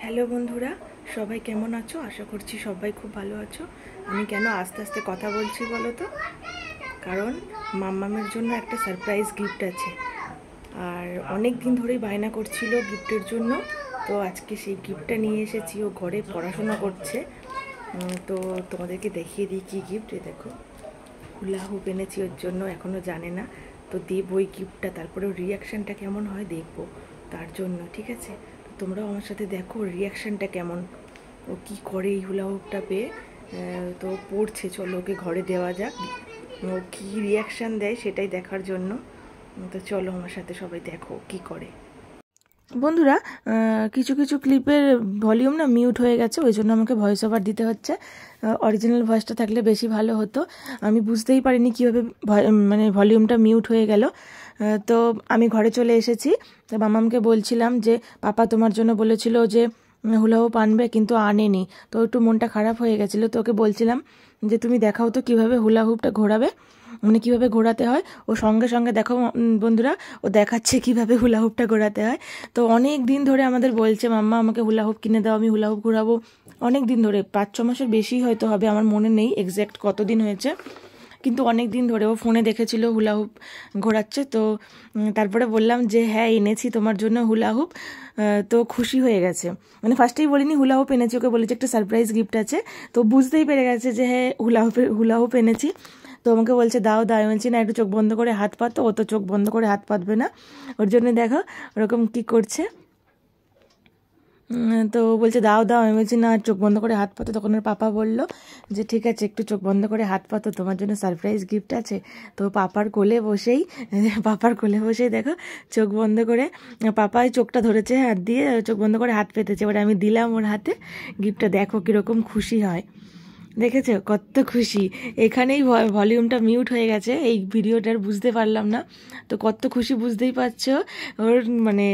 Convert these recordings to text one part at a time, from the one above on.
Hello বন্ধুরা, সবাই কেমন আছো? আশা করছি সবাই খুব ভালো আছো। আমি কেন আস্তে আস্তে কথা বলছি বলো তো? কারণ মাম্মামের জন্য একটা সারপ্রাইজ গিফট আছে, আর অনেক দিন ধরেই বায়না করছিল গিফটের জন্য। তো আজকে সেই গিফটটা নিয়ে এসেছি। ও ঘরে পড়াশোনা করছে। তো তোমাদেরকে দেখিয়ে দিই কী গিফট। দেখো, হুলা হুপ এনেছি ওর জন্য, এখনও জানে না। তো দেব ওই গিফটটা, তারপরে ওর রিয়াকশানটা কেমন হয় দেখবো তার জন্য, ঠিক আছে? তো তোমরাও আমার সাথে দেখো ওর রিয়াকশানটা কেমন, ও কী করে এই হুলা হুপটা পেয়ে। তো পড়ছে, চলো ওকে ঘরে দেওয়া যাক, ও কী রিয়াকশান দেয় সেটাই দেখার জন্য। তো চলো আমার সাথে সবাই দেখো কী করে। বন্ধুরা, কিছু কিছু ক্লিপের ভলিউম না মিউট হয়ে গেছে, ওই জন্য আমাকে ভয়েস ওভার দিতে হচ্ছে। অরিজিনাল ভয়েসটা থাকলে বেশি ভালো হতো। আমি বুঝতেই পারিনি কীভাবে মানে ভলিউমটা মিউট হয়ে গেল। তো আমি ঘরে চলে এসেছি। তো মামামকে বলছিলাম যে পাপা তোমার জন্য বলেছিল যে হুলা হুপ আনবে, কিন্তু আনেনি। তো একটু মনটা খারাপ হয়ে গেছিলো। তো ওকে বলছিলাম যে তুমি দেখাও তো কীভাবে হুলা হুপটা ঘোরাবে, মানে কীভাবে ঘোরাতে হয়। ও সঙ্গে সঙ্গে দেখো বন্ধুরা, ও দেখাচ্ছে কীভাবে হুলা হুপটা ঘোরাতে হয়। তো অনেক দিন ধরে আমাদের বলছে মাম্মা আমাকে হুলা হুপ কিনে দাও, আমি হুলা হুপ ঘোরাবো। অনেক দিন ধরে, 5-6 মাসের বেশি হয়তো হবে, আমার মনে নেই এক্স্যাক্ট কতদিন হয়েছে, কিন্তু অনেক দিন ধরে ও ফোনে দেখেছিল হুলা হুপ ঘোরাচ্ছে। তো তারপরে বললাম যে হ্যাঁ এনেছি তোমার জন্য হুলা হুপ। তো খুশি হয়ে গেছে, মানে ফার্স্টেই বলিনি হুলা হুপ এনেছি, ওকে বলেছি একটা সারপ্রাইজ গিফট আছে। তো বুঝতেই পেরে গেছে যে হ্যাঁ হুলা হুপ এনেছি। তো আমাকে বলছে দাও দাও, আমি বলছি না একটু চোখ বন্ধ করে হাত পাতো। ও তো চোখ বন্ধ করে হাত পাতবে না, ওর জন্য দেখো ওরকম কী করছে। তো বলছে দাও দাও, আমি বলছি না চোখ বন্ধ করে হাত পাতো। তখন ওর পাপা বলল যে ঠিক আছে একটু চোখ বন্ধ করে হাত পাতো, তোমার জন্য সারপ্রাইজ গিফট আছে। তো পাপার কোলে বসেই দেখো চোখ বন্ধ করে পাপাই চোখটা ধরেছে হাত দিয়ে, চোখ বন্ধ করে হাত পেতেছে। এবার আমি দিলাম ওর হাতে গিফটটা, দেখো কীরকম খুশি হয়। দেখেছো কত খুশি। এখানেই ভলিউমটা মিউট হয়ে গেছে, এই ভিডিওটার বুঝতে পারলাম না। তো কত খুশি বুঝতেই পারছো, ওর মানে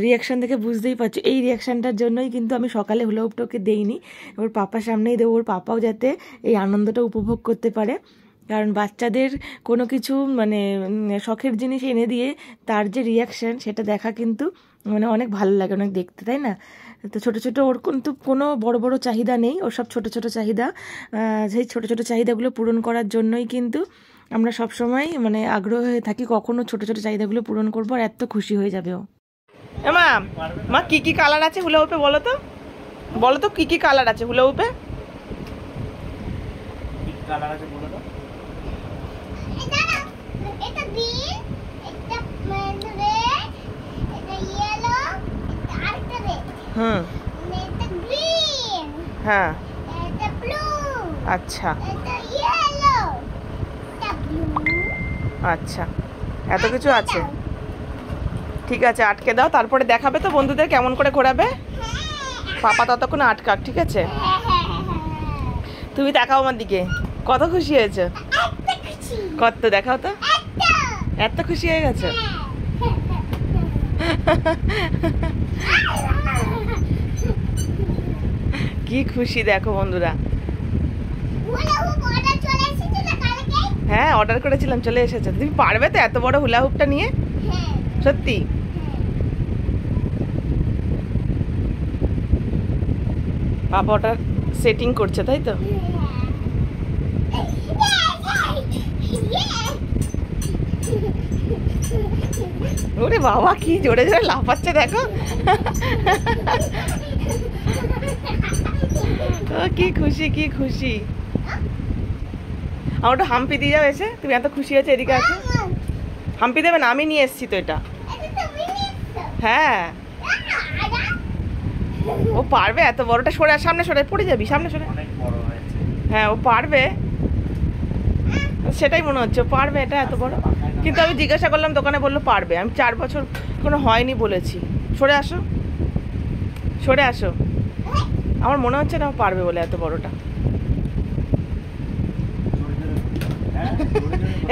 রিয়াকশান দেখে বুঝতেই পারছো। এই রিয়াকশানটার জন্যই কিন্তু আমি সকালে হুলা হুপটাকে দেইনি, ওর পাপার সামনেই দেবো, ওর পাপাও যাতে এই আনন্দটা উপভোগ করতে পারে। কারণ বাচ্চাদের কোনো কিছু মানে শখের জিনিস এনে দিয়ে তার যে রিয়াকশান সেটা দেখা কিন্তু মানে অনেক ভালো লাগে, অনেক দেখতে, তাই না? তো ছোটো ছোটো ওর কিন্তু কোনো বড় বড় চাহিদা নেই, ওর সব ছোটো ছোটো চাহিদা। সেই ছোটো ছোটো চাহিদাগুলো পূরণ করার জন্যই কিন্তু আমরা সবসময় মানে আগ্রহ হয়ে থাকি কখনো ছোটো ছোটো চাহিদাগুলো পূরণ করবো, আর এত খুশি হয়ে যাবে ও। মা মা কী কী কালার আছে হুলা হুপে বলো তো, বলো তো কী কী কালার আছে হুলা হুপে? কালার আছে বলো তো। এটা গ্রিন, এটা রেড, এটা ইয়েলো, এটা আরেকটা রেড। এটা গ্রিন। হ্যাঁ। এটা ব্লু। আচ্ছা। এটা ইয়েলো। এটা ব্লু। আচ্ছা, এত কিছু আছে। ঠিক আছে, আটকে দাও, তারপরে দেখাবে তো বন্ধুদের কেমন করে ঘোরাবে। পাপা ততক্ষণ আটকাক, ঠিক আছে? তুমি দেখাও আমার দিকে, কত খুশি হয়েছে, কত দেখাও তো, এত খুশি হয়ে গেছে। কি খুশি দেখো বন্ধুরা। হ্যাঁ অর্ডার করেছিলাম, চলে এসেছে। তুমি পারবে তো এত বড় হুলা হুপটা নিয়ে? সত্যি? পাপা ওটা সেটিং করছে, তাই তো? ওরে বাবা কি জোরে জোরে লাফাচ্ছে দেখো। কি খুশি, কি খুশি। আমার একটু হাম্পি দিয়ে যাও এসে, তুমি এত খুশি হয়েছে। এদিকে আছে, হাম্পি দেবে না? আমি নিয়ে এসছি তো এটা। হ্যাঁ ও পারবে এত বড়টা, সরে সামনে সরে, পড়ে যাবি, সামনে সরে। হ্যাঁ ও পারবে, সেটাই মনে হচ্ছে পারবে এটা এত বড়। কিন্তু আমি জিজ্ঞাসা করলাম দোকানে, বললো পারবে। আমি 4 বছর কোনো হয়নি বলেছি। সরে আসো, সরে আসো। আমার মনে হচ্ছে না পারবে বলে এত বড়টা।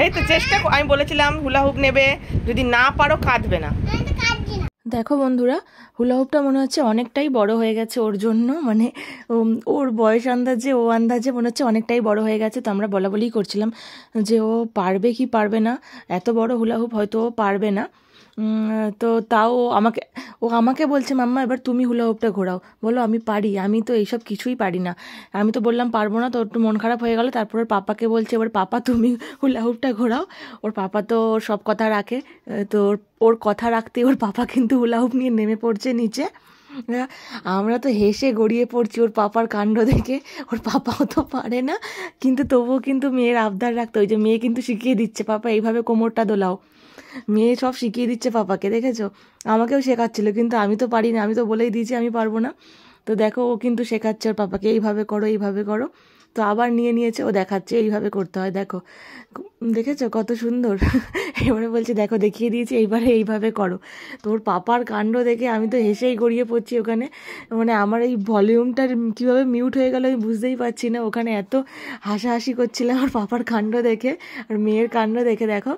এই তো চেষ্টা, আমি বলেছিলাম হুলা হুপ নেবে, যদি না পারো কাঁদবে না। দেখো বন্ধুরা, হুলা হুপটা মনে হচ্ছে অনেকটাই বড় হয়ে গেছে ওর জন্য, মানে ওর বয়স আন্দাজে মনে হচ্ছে অনেকটাই বড় হয়ে গেছে। তো আমরা বলা বলিই করছিলাম যে ও পারবে কি পারবে না, এত বড় হুলা হুপ হয়তো ও পারবে না। তো তাও আমাকে বলছে মাম্মা এবার তুমি হুলা হুপটা ঘোরাও। বলো আমি পারি, আমি তো এইসব কিছুই পারি না। আমি তো বললাম পারবো না, তো একটু মন খারাপ হয়ে গেল। তারপর ওর পাপাকে বলছে এবার পাপা তুমি হুলা হুপটা ঘোরাও। ওর পাপা তো ওর সব কথা রাখে, তো ওর কথা রাখতে ওর পাপা কিন্তু হুলা হুপ নিয়ে নেমে পড়ছে নিচে। আমরা তো হেসে গড়িয়ে পড়ছি ওর পাপার কাণ্ড দেখে। ওর পাপাও তো পারে না, কিন্তু তবুও কিন্তু মেয়ের আবদার রাখতে, ওই যে মেয়ে কিন্তু শিখিয়ে দিচ্ছে পাপা এইভাবে কোমরটা দোলাও। মেয়ে সব শিখিয়ে দিচ্ছে পাপাকে, দেখেছো? আমাকেও শেখাচ্ছিল, কিন্তু আমি তো পারি না, আমি তো বলেই দিয়েছি আমি পারবো না। তো দেখো ও কিন্তু শেখাচ্ছে ওর পাপাকে এইভাবে করো এইভাবে করো। তো আবার নিয়েছে, ও দেখাচ্ছে এইভাবে করতে হয়, দেখো দেখেছো কত সুন্দর। এবারে বলছে দেখো দেখিয়ে দিয়েছি এইবারে এইভাবে করো। তো ওর পাপার কাণ্ড দেখে আমি তো হেসেই গড়িয়ে পড়ছি ওখানে। মানে আমার এই ভলিউমটা কীভাবে মিউট হয়ে গেল আমি বুঝতেই পারছি না। ওখানে এত হাসাহাসি করছিলাম ওর পাপার কাণ্ড দেখে আর মেয়ের কাণ্ড দেখে। দেখো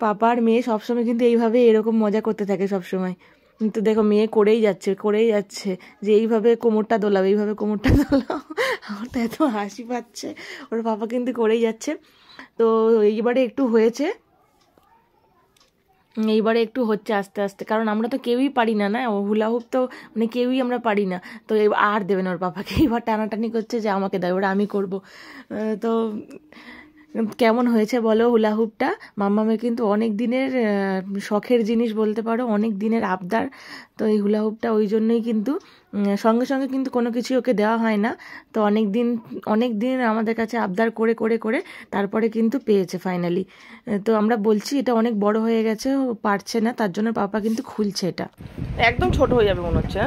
পাপা আর মেয়ে সবসময় কিন্তু এইভাবে এরকম মজা করতে থাকে সবসময়। তো দেখো মেয়ে করেই যাচ্ছে যে এইভাবে কোমরটা দোলাও এইভাবে কোমরটা দোলাও। আমার তো এত হাসি পাচ্ছে, ওর পাপা কিন্তু করেই যাচ্ছে। তো এইবারে একটু হচ্ছে আস্তে আস্তে, কারণ আমরা তো কেউই পারি না হুলা হুপ তো মানে কেউই আমরা পারি না। তো আর দেবে না ওর পাপাকে, এবার টানাটানি করছে যে আমাকে দেয়, ওরা আমি করব। তো কেমন হয়েছে বলো হুলা হুপটা? মাম্মামের কিন্তু অনেক দিনের শখের জিনিস বলতে পারো, অনেক দিনের আবদার। তো এই হুলা হুপটা ওই জন্যই কিন্তু সঙ্গে সঙ্গে কিন্তু কোনো কিছু ওকে দেওয়া হয় না। তো অনেক দিন আমাদের কাছে আবদার করে করে করে তারপরে কিন্তু পেয়েছে ফাইনালি। তো আমরা বলছি এটা অনেক বড় হয়ে গেছে, ও পারছে না, তার জন্য পাপা কিন্তু খুলছে এটা। একদম ছোট হয়ে যাবে মনে হচ্ছে।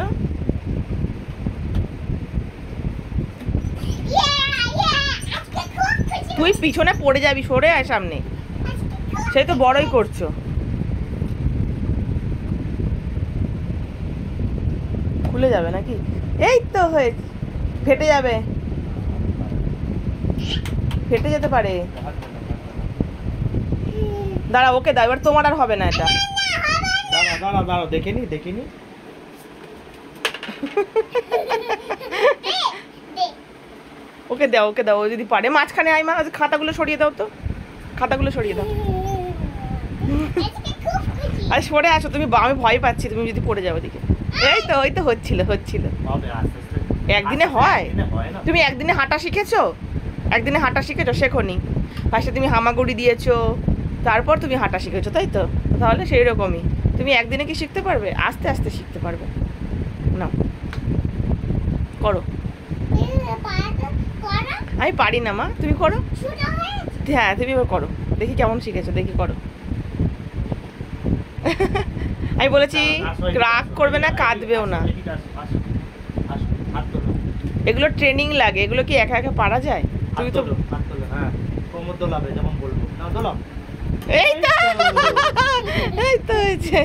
তুই পিছনে পড়ে যাবি, সরে আয় সামনে, সেই তো বড়ই করছো। খুলে যাবে নাকি? এই তো হয়ে ফেটে যাবে, ফেটে যেতে পারে। দাঁড়া ওকে দাও, এবার তোমার আর হবে না এটা। দাঁড়াও দেখিনি ওকে দাও ও যদি পারে। মাঝখানে আয় মা, খাতাগুলো সরিয়ে দাও, তো খাতাগুলো সরিয়ে দাও। আরে সরে আসো তুমি, আমি ভয় পাচ্ছি তুমি যদি পড়ে যাও ওদিকে। ওই তো হচ্ছিল একদিনে হয়। তুমি একদিনে হাঁটা শিখেছো শেখোনি। ফার্স্টে তুমি হামাগুড়ি দিয়েছো, তারপর তুমি হাঁটা শিখেছো, তাই তো? তাহলে সেই রকমই তুমি একদিনে কি শিখতে পারবে? আস্তে আস্তে শিখতে পারবে। না করো। আমি পারি না মা, তুমি করো। হ্যাঁ তুমি করো, দেখি কেমন শিখেছো, দেখি করো। আমি বলেছি রাগ করবে না, কাঁদবেও না। এগুলো ট্রেনিং লাগে, এগুলো কি একা একা পারা যায়? তুমি তো এই তো হয়েছে।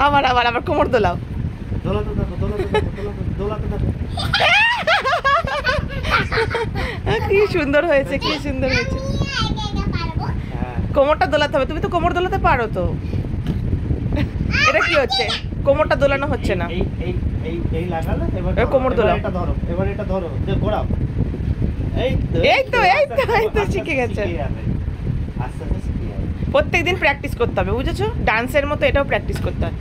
আবার কোমর দোলাও। কি সুন্দর হয়েছে। কোমরটা দোলাতে হবে, তুমি তো কোমর দোলাতে পারো তো। এটা কি হচ্ছে? কোমরটা দোলানো হচ্ছে না। কোমর দোলাও, এবার এটা ধরো, ঘোরাও। এই তো শিখে গেছে। প্রত্যেকদিন প্র্যাকটিস করতে হবে, বুঝেছো? ডান্সের মতো এটাও প্র্যাকটিস করতে হয়।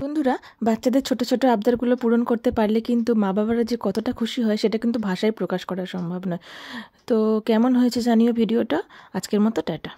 বন্ধুরা, বাচ্চাদের ছোট ছোট আবদারগুলো পূরণ করতে পারলে কিন্তু মা বাবারা যে কতটা খুশি হয় সেটা কিন্তু ভাষায় প্রকাশ করা সম্ভব নয়। তো কেমন হয়েছে জানিও ভিডিওটা। আজকের মতো টাটা।